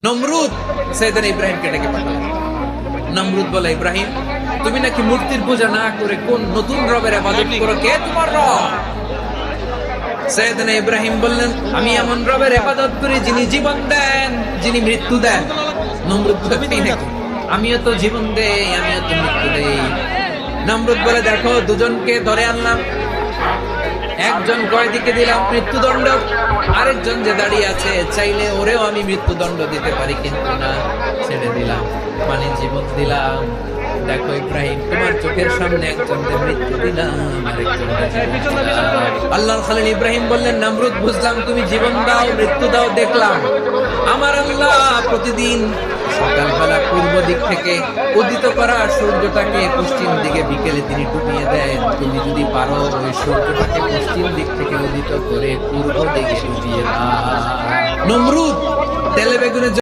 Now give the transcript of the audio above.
নমরুদ সাইয়েদনা ইব্রাহিমকে ডেকে পাঠালেন। নমরুদ বলে, ইব্রাহিম, তুমি নাকি মূর্তির পূজা না করে কোন নতুন রবের ইবাদত করো, কে তোমার রব? সাইয়েদনা ইব্রাহিম বললেন, আমি এমন রবের ইবাদত করি যিনি জীবন দেন, যিনি মৃত্যু দেন। নমরুদ বলে, তাই নাকি? আমিও তো জীবন দেই, আমিও তো মৃত্যু দেই। নমরুদ বলে, দেখো, দুজনকে ধরে আনলাম, একজন কয়েদিকে দিলাম মৃত্যুদণ্ড, আরেকজন যে দাঁড়িয়ে আছে চাইলে ওরেও আমি মৃত্যুদণ্ড দিতে পারি, কিন্তু না, ছেড়ে দিলাম, মানে জীবন দিলাম। দেখো ইব্রাহিম, তোমার চোখের সামনে একজনকে মৃত্যু দিলাম, আল্লাহর খালিল ইব্রাহিম বললেন, নমরুদ, বুঝলাম তুমি জীবন দাও মৃত্যু দাও, দেখলাম। আমার আল্লাহ প্রতিদিন সকালবেলা পূর্ব দিক থেকে উদিত করা সূর্যটাকে পশ্চিম দিকে বিকেলে তিনি ডুবিয়ে দেন। তুমি যদি পারো ওই সূর্যটাকে পশ্চিম দিক থেকে উদিত করে পূর্ব দিকে ডুবিয়ে দাও। নমরুদ তেলে বেগুনে